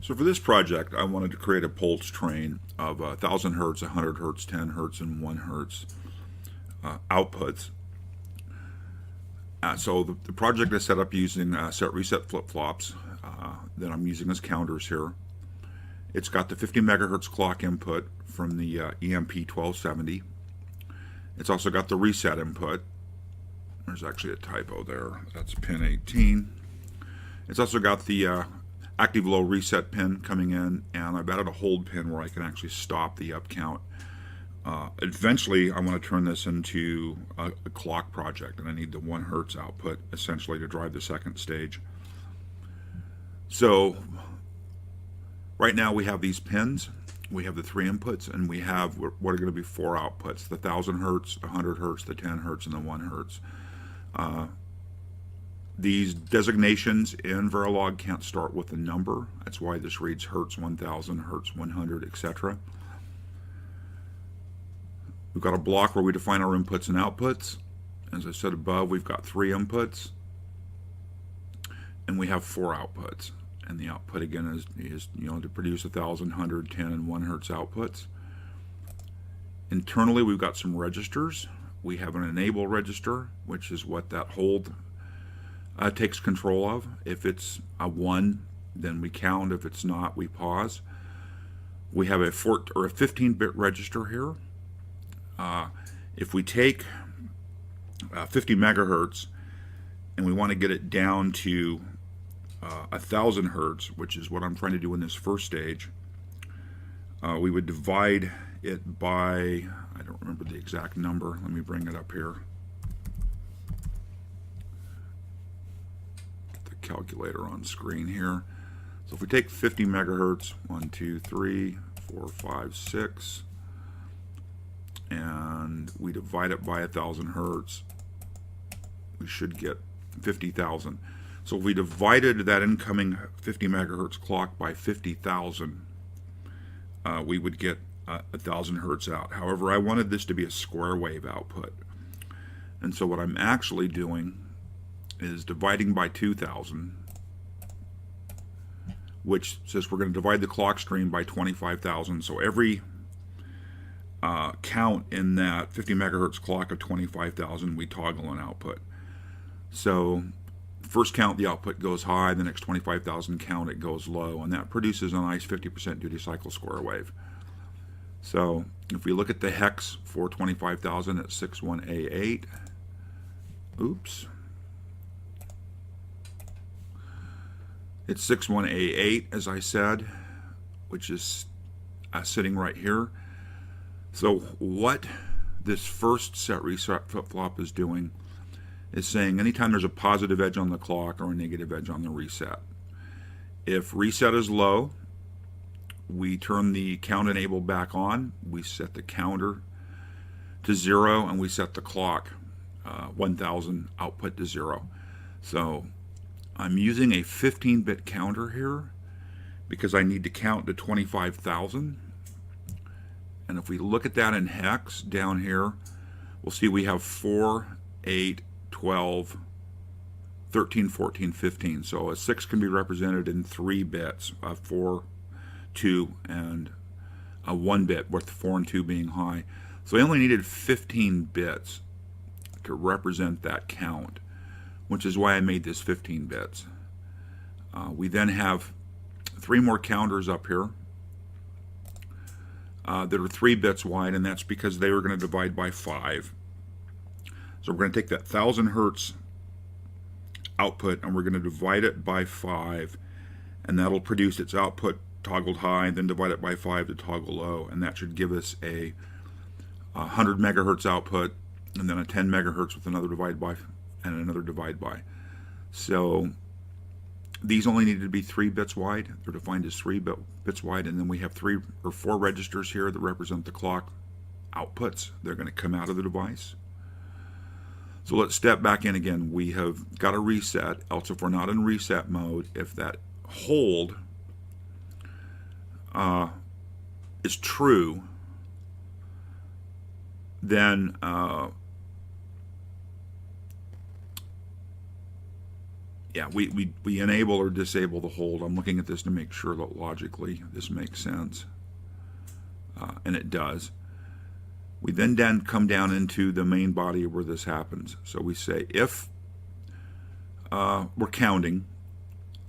So for this project, I wanted to create a pulse train of 1000 hertz, 100 hertz, 10 hertz, and 1 hertz outputs. So the project is set up using set reset flip-flops that I'm using as counters here. It's got the 50 megahertz clock input from the EMP1270. It's also got the reset input. There's actually a typo there. That's pin 18. It's also got the active low reset pin coming in, and I've added a hold pin where I can actually stop the up count. Eventually I want to turn this into a clock project, and I need the 1 hertz output essentially to drive the second stage. So right now we have these pins, we have the 3 inputs, and we have what are going to be 4 outputs: the 1000 hertz, the 100 hertz, the 10 hertz, and the 1 hertz. These designations in Verilog can't start with a number. That's why this reads hertz 1000, hertz 100, etc. We've got a block where we define our inputs and outputs. As I said above, we've got 3 inputs and we have 4 outputs. And the output again is to produce 1000, 100, 10, and 1 hertz outputs. Internally, we've got some registers. We have an enable register, which is what that hold takes control of. If it's a 1, then we count. If it's not, we pause. We have a 15-bit register here. If we take 50 megahertz and we want to get it down to 1000 hertz, which is what I'm trying to do in this first stage, we would divide it by, I don't remember the exact number, let me bring it up here. Get the calculator on screen here. So if we take 50 megahertz, 1, 2, 3, 4, 5, 6, and we divide it by 1000 hertz, we should get 50,000. So if we divided that incoming 50 megahertz clock by 50,000, we would get 1000 hertz out. However, I wanted this to be a square wave output, and so what I'm actually doing is dividing by 2000, which says we're going to divide the clock stream by 25,000. So every count in that 50 megahertz clock of 25,000, we toggle an output. So first count, the output goes high. The next 25,000 count, it goes low, and that produces a nice 50% duty cycle square wave. So if we look at the hex for 25,000 at 61A8, oops, it's 61A8 as I said, which is sitting right here. So what this first set reset flip-flop is doing is saying anytime there's a positive edge on the clock or a negative edge on the reset. If reset is low, we turn the count enable back on, we set the counter to 0, and we set the clock 1000 output to 0. So I'm using a 15-bit counter here because I need to count to 25,000. And if we look at that in hex down here, we'll see we have 4, 8, 12, 13, 14, 15. So a 6 can be represented in 3 bits, 4, 2, and a 1 bit, with 4 and 2 being high. So I only needed 15 bits to represent that count, which is why I made this 15 bits. We then have 3 more counters up here that are 3 bits wide, and that's because they were going to divide by 5. So we're going to take that 1000 hertz output and we're going to divide it by 5, and that'll produce its output toggled high, and then divide it by 5 to toggle low, and that should give us a 100 megahertz output, and then a 10 megahertz with another divide by and another divide by. So these only need to be 3 bits wide. They're defined as 3 bits wide, and then we have 3 or 4 registers here that represent the clock outputs. They're going to come out of the device. So let's step back in again. We have got a reset, else if we're not in reset mode, if that hold is true, then yeah, we enable or disable the hold. I'm looking at this to make sure that logically this makes sense, and it does. We then come down into the main body where this happens. So we say if we're counting,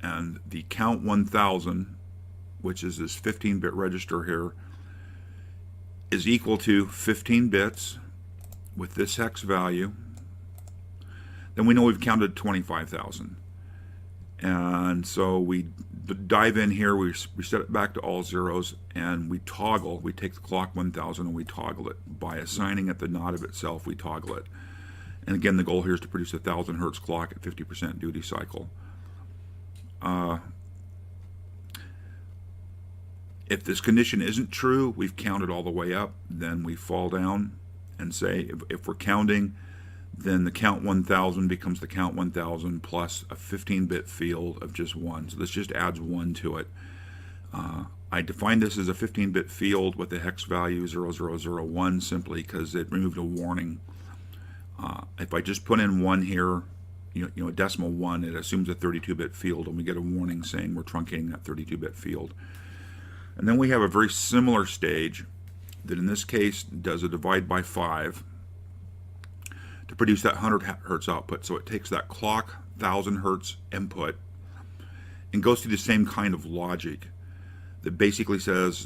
and the count 1000, which is this 15-bit register here, is equal to 15 bits with this hex value, then we know we've counted 25,000. And so we dive in here, we set it back to all zeros, and we toggle. We take the clock 1000 and we toggle it. By assigning it the knot of itself, we toggle it. And again, the goal here is to produce a 1000 hertz clock at 50% duty cycle. If this condition isn't true, we've counted all the way up, then we fall down and say if we're counting, then the count 1000 becomes the count 1000 plus a 15-bit field of just 1. So this just adds 1 to it. I define this as a 15-bit field with the hex value 0001 simply because it removed a warning. If I just put in 1 here, a decimal 1, it assumes a 32-bit field, and we get a warning saying we're truncating that 32-bit field. And then we have a very similar stage that in this case does a divide by 5 to produce that 100 hertz output. So it takes that clock 1000 hertz input and goes through the same kind of logic that basically says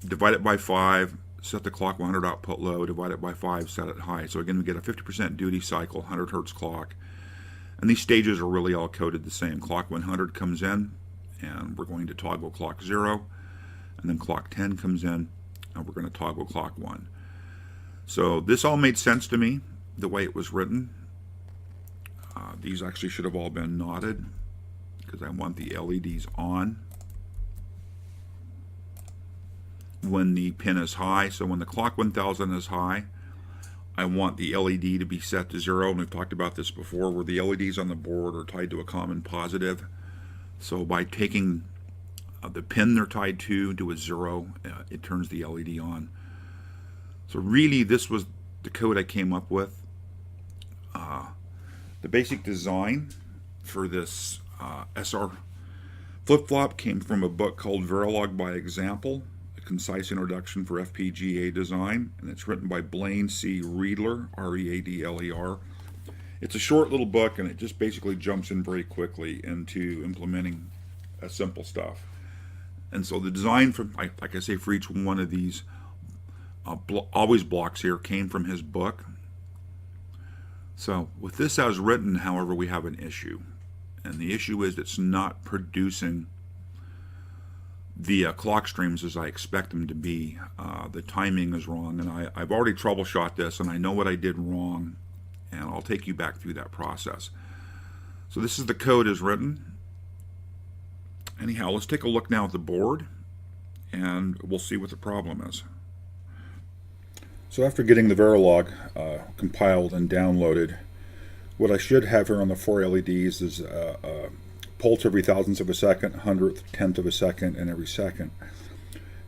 divide it by 5, set the clock 100 output low, divide it by 5, set it high. So again, we get a 50% duty cycle, 100 hertz clock. And these stages are really all coded the same. Clock 100 comes in, and we're going to toggle clock 0. And then clock 10 comes in, and we're going to toggle clock 1. So this all made sense to me, the way it was written. These actually should have all been knotted, because I want the LEDs on when the pin is high. So when the clock 1000 is high, I want the LED to be set to 0, and we've talked about this before, where the LEDs on the board are tied to a common positive. So by taking the pin they're tied to a 0, it turns the LED on. So really, this was the code I came up with. The basic design for this SR flip-flop came from a book called Verilog by Example, A Concise Introduction for FPGA Design, and it's written by Blaine C. Riedler, R-E-A-D-L-E-R. It's a short little book, and it just basically jumps in very quickly into implementing simple stuff. And so the design, for, like I say, for each one of these always blocks here came from his book. So with this as written, however, we have an issue. And the issue is it's not producing the clock streams as I expect them to be. The timing is wrong, and I've already troubleshot this, and I know what I did wrong, and I'll take you back through that process. So this is the code as written. Anyhow, let's take a look now at the board, and we'll see what the problem is. So after getting the Verilog compiled and downloaded, what I should have here on the 4 LEDs is a pulse every thousandth of a second, hundredth, tenth of a second, and every second.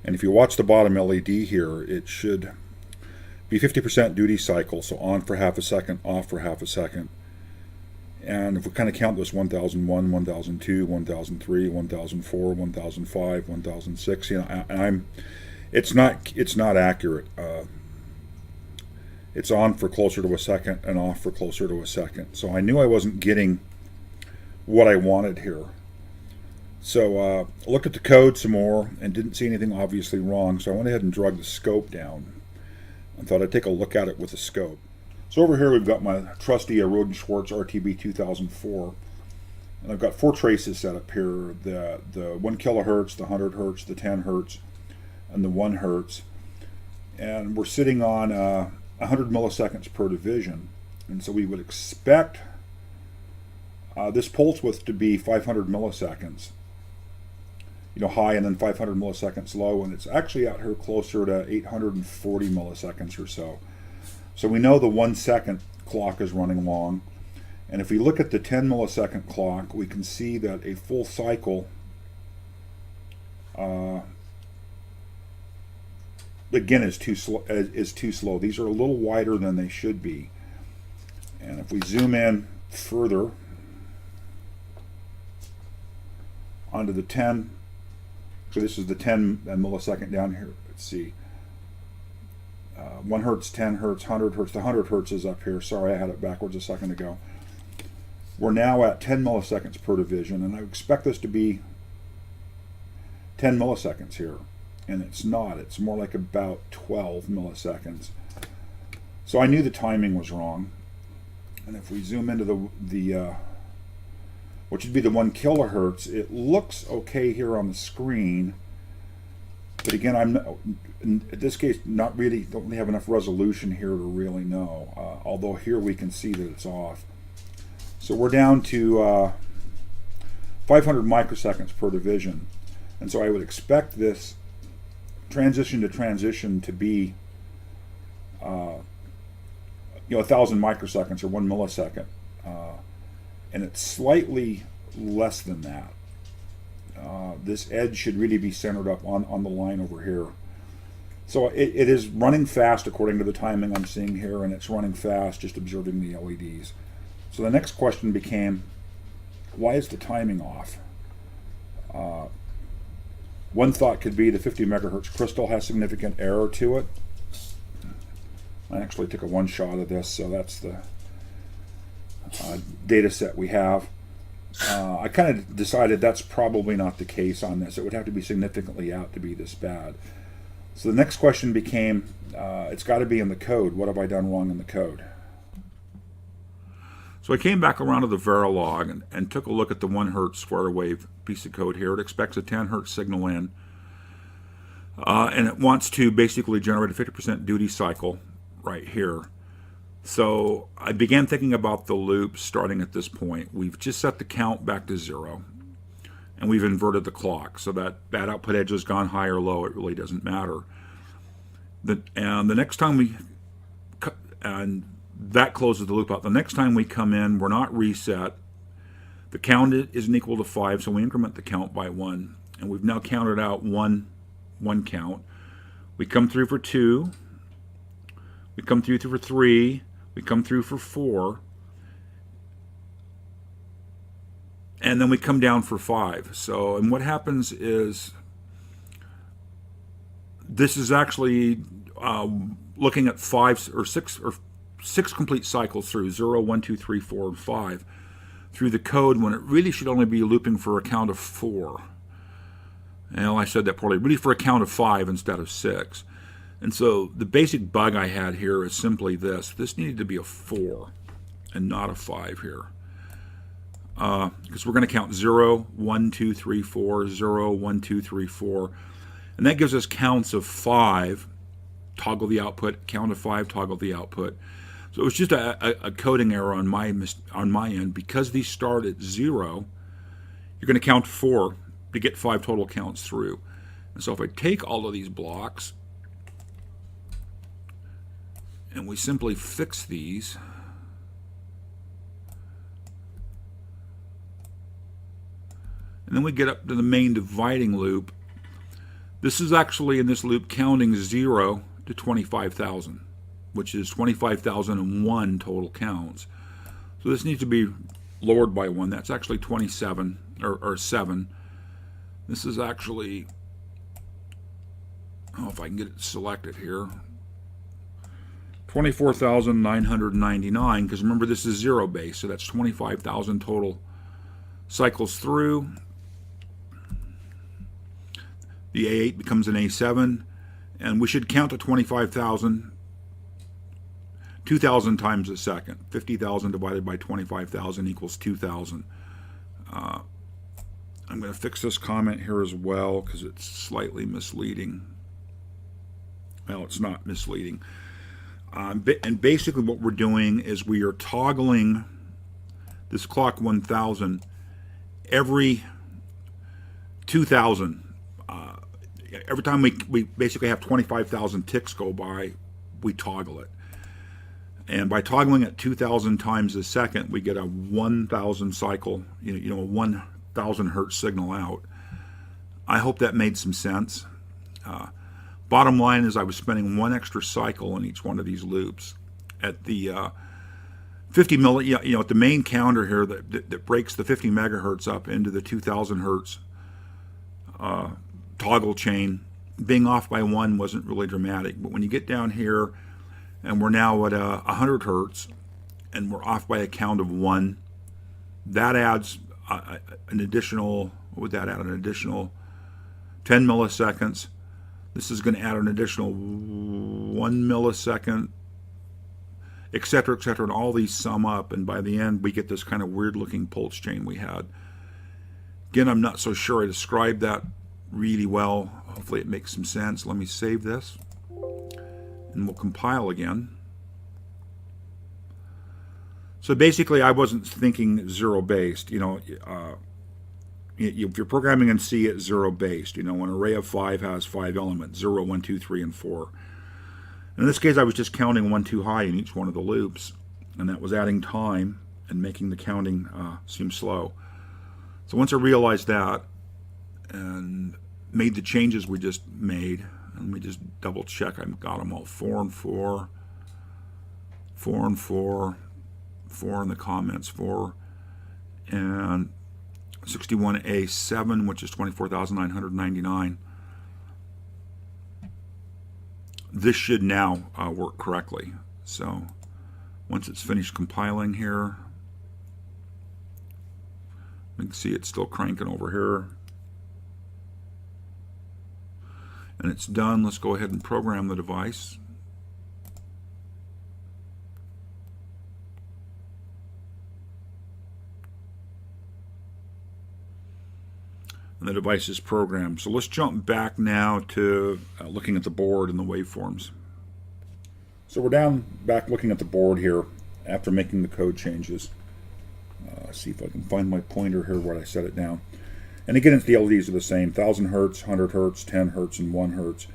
And if you watch the bottom LED here, it should be 50% duty cycle, so on for half a second, off for half a second. And if we kind of count this 1001, 1002, 1003, 1004, 1005, 1006, and it's not accurate. It's on for closer to a second and off for closer to a second. So I knew I wasn't getting what I wanted here. So looked at the code some more and didn't see anything obviously wrong. So I went ahead and dragged the scope down and thought I'd take a look at it with the scope. So over here we've got my trusty Roden Schwartz RTB 2004, and I've got 4 traces set up here: the 1 kilohertz, the 100 hertz, the 10 hertz, and the 1 hertz. And we're sitting on 100 milliseconds per division, and so we would expect this pulse width to be 500 milliseconds, high, and then 500 milliseconds low, and it's actually out here closer to 840 milliseconds or so. So we know the 1 second clock is running long, and if we look at the 10 millisecond clock, we can see that a full cycle again is too slow. These are a little wider than they should be. And if we zoom in further, onto the 10. So this is the 10 millisecond down here. Let's see. 1 hertz, 10 hertz, 100 hertz. The 100 hertz is up here. Sorry, I had it backwards a second ago. We're now at 10 milliseconds per division, and I expect this to be 10 milliseconds here. And it's not. It's more like about 12 milliseconds. So I knew the timing was wrong. And if we zoom into the which would be the 1 kilohertz, it looks okay here on the screen. But again, in this case, don't really have enough resolution here to really know. Although here we can see that it's off. So we're down to 500 microseconds per division. And so I would expect this transition to transition to be 1,000 microseconds or 1 millisecond. And it's slightly less than that. This edge should really be centered up on the line over here. So it is running fast according to the timing I'm seeing here, and it's running fast just observing the LEDs. So the next question became, why is the timing off? One thought could be the 50 megahertz crystal has significant error to it. I actually took a one shot of this, so that's the data set we have. I kind of decided that's probably not the case on this. It would have to be significantly out to be this bad. So the next question became, it's got to be in the code. What have I done wrong in the code? So I came back around to the Verilog and took a look at the 1 hertz square wave piece of code here. It expects a 10 hertz signal in, and it wants to basically generate a 50% duty cycle right here. So I began thinking about the loop starting at this point. We've just set the count back to 0, and we've inverted the clock so that output edge has gone high or low. It really doesn't matter. And the next time and that closes the loop out. The next time we come in, we're not reset. The count isn't equal to 5, so we increment the count by 1. And we've now counted out one count. We come through for 2. We come through for 3. We come through for 4. And then we come down for 5. So, and what happens is, this is actually looking at 5 or 6 complete cycles through 0, 1, 2, 3, 4, and 5 through the code, when it really should only be looping for a count of 4. Well, I said that poorly. Really for a count of 5 instead of 6. And so the basic bug I had here is simply this. This needed to be a 4 and not a 5 here. Because we're going to count 0, 1, 2, 3, 4, 0, 1, 2, 3, 4. And that gives us counts of 5. Toggle the output, count of 5, toggle the output. So it was just a coding error on my end. Because these start at 0, you're going to count 4 to get 5 total counts through. And so if I take all of these blocks and we simply fix these, and then we get up to the main dividing loop, this is actually in this loop counting 0 to 25,000, which is 25,001 total counts. So this needs to be lowered by 1. That's actually 27 or 7. This is actually, if I can get it selected here, 24,999, because remember this is 0 base, so that's 25,000 total cycles through. The A8 becomes an A7, and we should count to 25,000 2,000 times a second. 50,000 divided by 25,000 equals 2,000. I'm going to fix this comment here as well because it's slightly misleading. Well, it's not misleading. And basically what we're doing is we are toggling this clock 1000 every 2,000. Every time we basically have 25,000 ticks go by, we toggle it. And by toggling it 2,000 times a second, we get a 1,000 cycle, a 1,000 hertz signal out. I hope that made some sense. Bottom line is I was spending 1 extra cycle in each one of these loops. At the 50 milli, at the main counter here that breaks the 50 megahertz up into the 2,000 hertz toggle chain. Being off by 1 wasn't really dramatic, but when you get down here and we're now at 100 hertz and we're off by a count of 1, that adds an additional, what would that add? An additional 10 milliseconds. This is going to add an additional 1 millisecond, etc., etc., and all these sum up, and by the end we get this kind of weird looking pulse chain we had. Again, I'm not so sure I described that really well. Hopefully it makes some sense. Let me save this and we'll compile again. So basically I wasn't thinking zero based. You know, if you're programming in C, it's zero based. You know, an array of 5 has 5 elements, 0, 1, 2, 3, and 4. In this case I was just counting 1 too high in each one of the loops, and that was adding time and making the counting seem slow. So once I realized that and made the changes we just made, and let me just double check I've got them all, 4 and 4, 4 and 4, 4 in the comments, 4, and 61A7, which is 24,999. This should now work correctly. So once it's finished compiling here, you can see it's still cranking over here. And it's done. Let's go ahead and program the device. And the device is programmed. So let's jump back now to looking at the board and the waveforms. So we're back looking at the board here after making the code changes. See if I can find my pointer here where I set it down. And again, the LEDs are the same, 1000 hertz, 100 hertz, 10 hertz, and 1 hertz.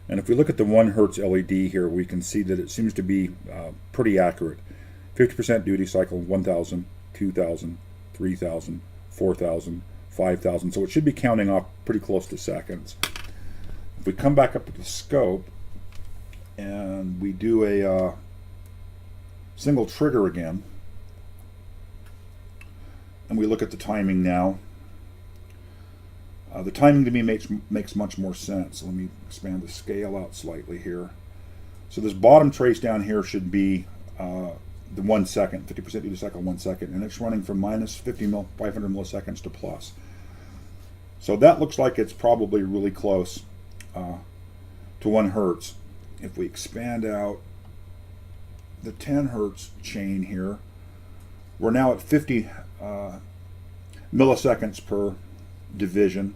And if we look at the 1 hertz LED here, we can see that it seems to be pretty accurate. 50% duty cycle, 1000, 2000, 3000, 4000, 5000. So it should be counting off pretty close to seconds. If we come back up to the scope and we do a single trigger again, and we look at the timing now, the timing to me makes much more sense. Let me expand the scale out slightly here. So this bottom trace down here should be the 1 second, 50% duty cycle 1 second, and it's running from minus 500 milliseconds to plus. So that looks like it's probably really close to 1 hertz. If we expand out the 10 hertz chain here, we're now at 50 milliseconds per division,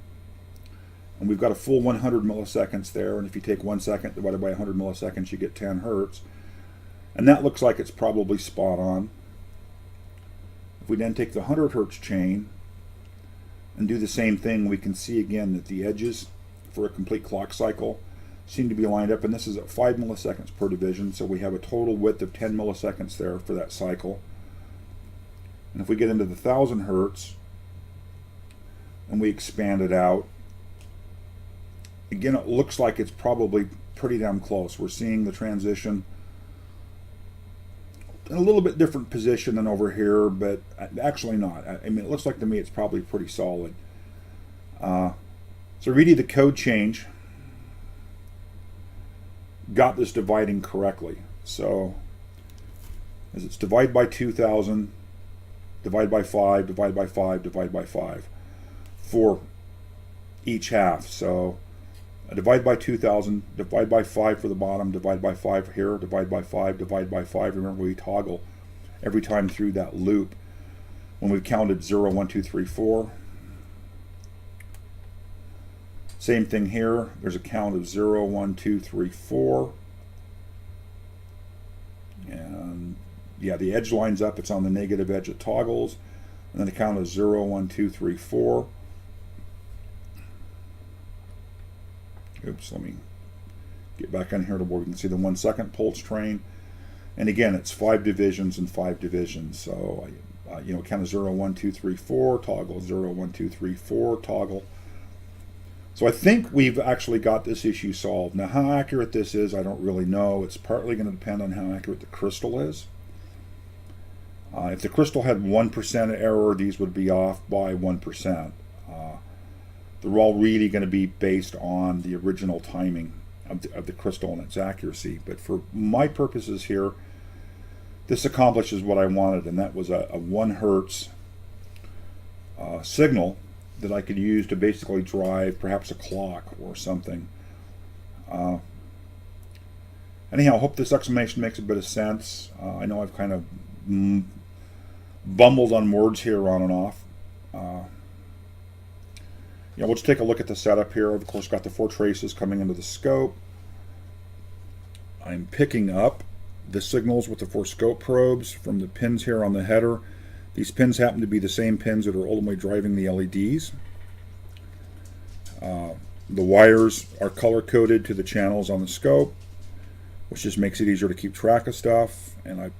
and we've got a full 100 milliseconds there, and if you take 1 second divided by 100 milliseconds you get 10 hertz, and that looks like it's probably spot on. If we then take the 100 hertz chain and do the same thing, we can see again that the edges for a complete clock cycle seem to be lined up, and this is at 5 milliseconds per division, so we have a total width of 10 milliseconds there for that cycle. And if we get into the 1000 hertz and we expand it out, again it looks like it's probably pretty damn close. We're seeing the transition in a little bit different position than over here, but actually not. I mean, it looks like to me it's probably pretty solid. So really the code change got this dividing correctly. So as it's divide by 2000, divide by 5, divide by 5, divide by 5 for each half. So divide by 2000, divide by 5 for the bottom, divide by 5 here, divide by 5, divide by 5. Remember, we toggle every time through that loop when we've counted 0, 1, 2, 3, 4. Same thing here. There's a count of 0, 1, 2, 3, 4. And yeah, the edge lines up. It's on the negative edge. It toggles. And then the count of 0, 1, 2, 3, 4. Oops, let me get back in here to where we can see the 1 second pulse train. And again, it's 5 divisions and 5 divisions. So, you know, count of 0, 1, 2, 3, 4, toggle, 0, 1, 2, 3, 4, toggle. So I think we've actually got this issue solved. Now, how accurate this is, I don't really know. It's partly going to depend on how accurate the crystal is. If the crystal had 1% error, these would be off by 1%. they're all really going to be based on the original timing of the crystal and its accuracy. But for my purposes here, this accomplishes what I wanted, and that was a 1 hertz signal that I could use to basically drive perhaps a clock or something. Anyhow, I hope this explanation makes a bit of sense. I know I've kind of bumbled on words here on and off. We'll just take a look at the setup here. Of course, got the 4 traces coming into the scope. I'm picking up the signals with the 4 scope probes from the pins here on the header. These pins happen to be the same pins that are ultimately driving the LEDs. The wires are color-coded to the channels on the scope, which just makes it easier to keep track of stuff. And I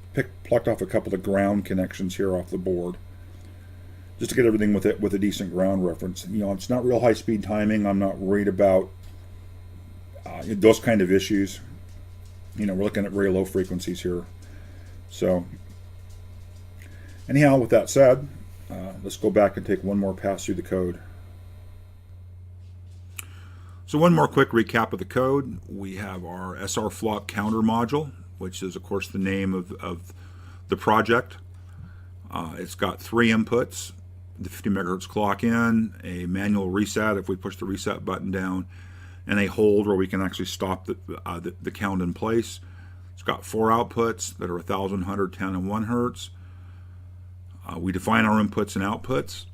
plucked off a couple of ground connections here off the board, just to get everything with a decent ground reference. It's not real high-speed timing. I'm not worried about those kind of issues. We're looking at very low frequencies here. So anyhow, with that said, let's go back and take one more pass through the code. So one more quick recap of the code. We have our SR flop counter module, which is of course the name of the project. It's got 3 inputs: the 50 megahertz clock in, a manual reset if we push the reset button down, and a hold where we can actually stop the count in place. It's got 4 outputs that are 1000, 100, 10, and 1 hertz. We define our inputs and outputs.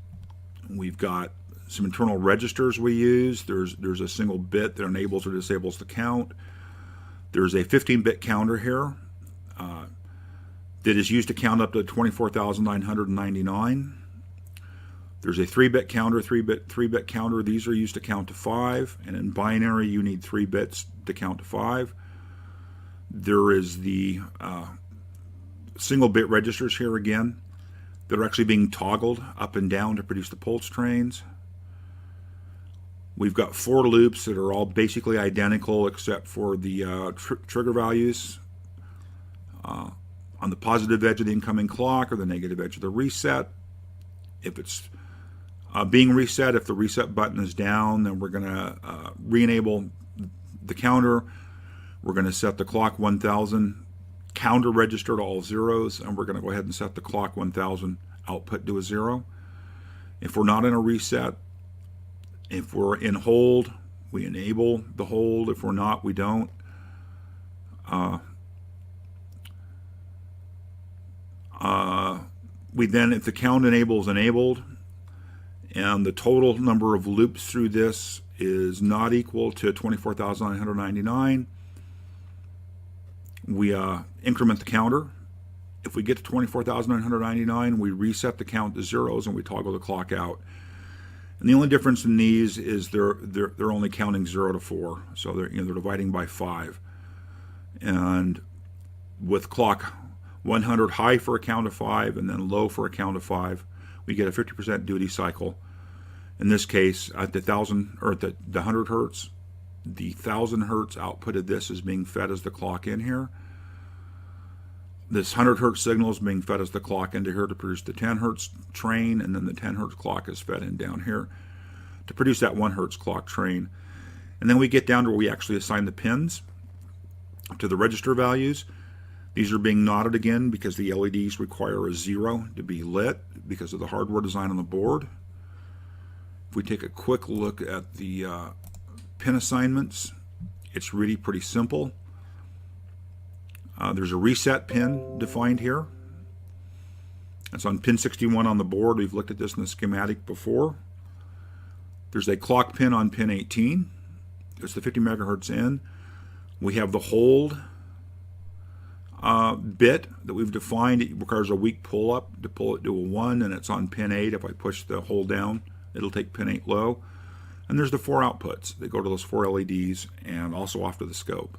We've got some internal registers we use. There's a single bit that enables or disables the count. There's a 15-bit counter here that is used to count up to 24,999. There's a 3-bit counter, 3-bit counter. These are used to count to 5, and in binary you need 3 bits to count to 5. There is the single-bit registers here again that are actually being toggled up and down to produce the pulse trains. We've got 4 loops that are all basically identical except for the trigger values on the positive edge of the incoming clock or the negative edge of the reset. If it's being reset, if the reset button is down, then we're going to re-enable the counter. We're going to set the clock 1000 counter register to all zeros, and we're going to go ahead and set the clock 1000 output to a 0. If we're not in a reset, if we're in hold, we enable the hold. If we're not, we don't. We then, if the count enable is enabled, and the total number of loops through this is not equal to 24,999, we increment the counter. If we get to 24,999, we reset the count to zeros and we toggle the clock out. And the only difference in these is they're only counting 0 to 4, so they're dividing by 5. And with clock 100 high for a count of 5 and then low for a count of 5, we get a 50% duty cycle. In this case, at the 1000 or the 100 hertz, the 1000 hertz output of this is being fed as the clock in here. This 100 hertz signal is being fed as the clock into here to produce the 10 hertz train, and then the 10 hertz clock is fed in down here to produce that 1 hertz clock train. And then we get down to where we actually assign the pins to the register values. These are being knotted again because the LEDs require a 0 to be lit because of the hardware design on the board. If we take a quick look at the pin assignments, it's really pretty simple. There's a reset pin defined here. It's on pin 61 on the board. We've looked at this in the schematic before. There's a clock pin on pin 18. It's the 50 megahertz in. We have the hold bit that we've defined. It requires a weak pull-up to pull it to a 1, and it's on pin 8. If I push the hold down, it'll take pin 8 low. And there's the 4 outputs. They go to those 4 LEDs and also off to the scope.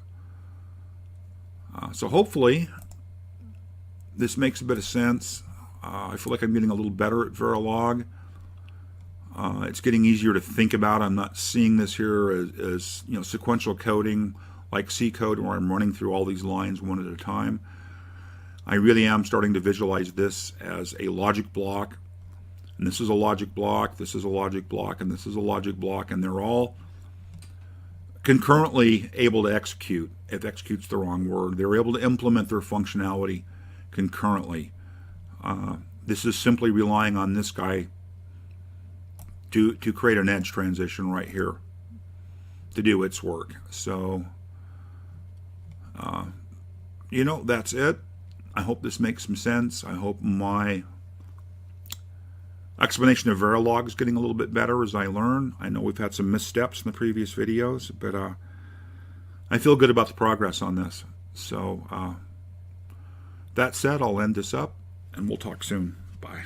So hopefully this makes a bit of sense. I feel like I'm getting a little better at Verilog. It's getting easier to think about. I'm not seeing this here as sequential coding like C code where I'm running through all these lines one at a time. I really am starting to visualize this as a logic block, And this is a logic block, this is a logic block, and this is a logic block, and they're all concurrently able to execute. If execute's the wrong word, they're able to implement their functionality concurrently. This is simply relying on this guy to create an edge transition right here to do its work. So, you know, that's it. I hope this makes some sense. I hope my explanation of Verilog is getting a little bit better as I learn. I know we've had some missteps in the previous videos, but I feel good about the progress on this. So that said, I'll end this up, and we'll talk soon. Bye.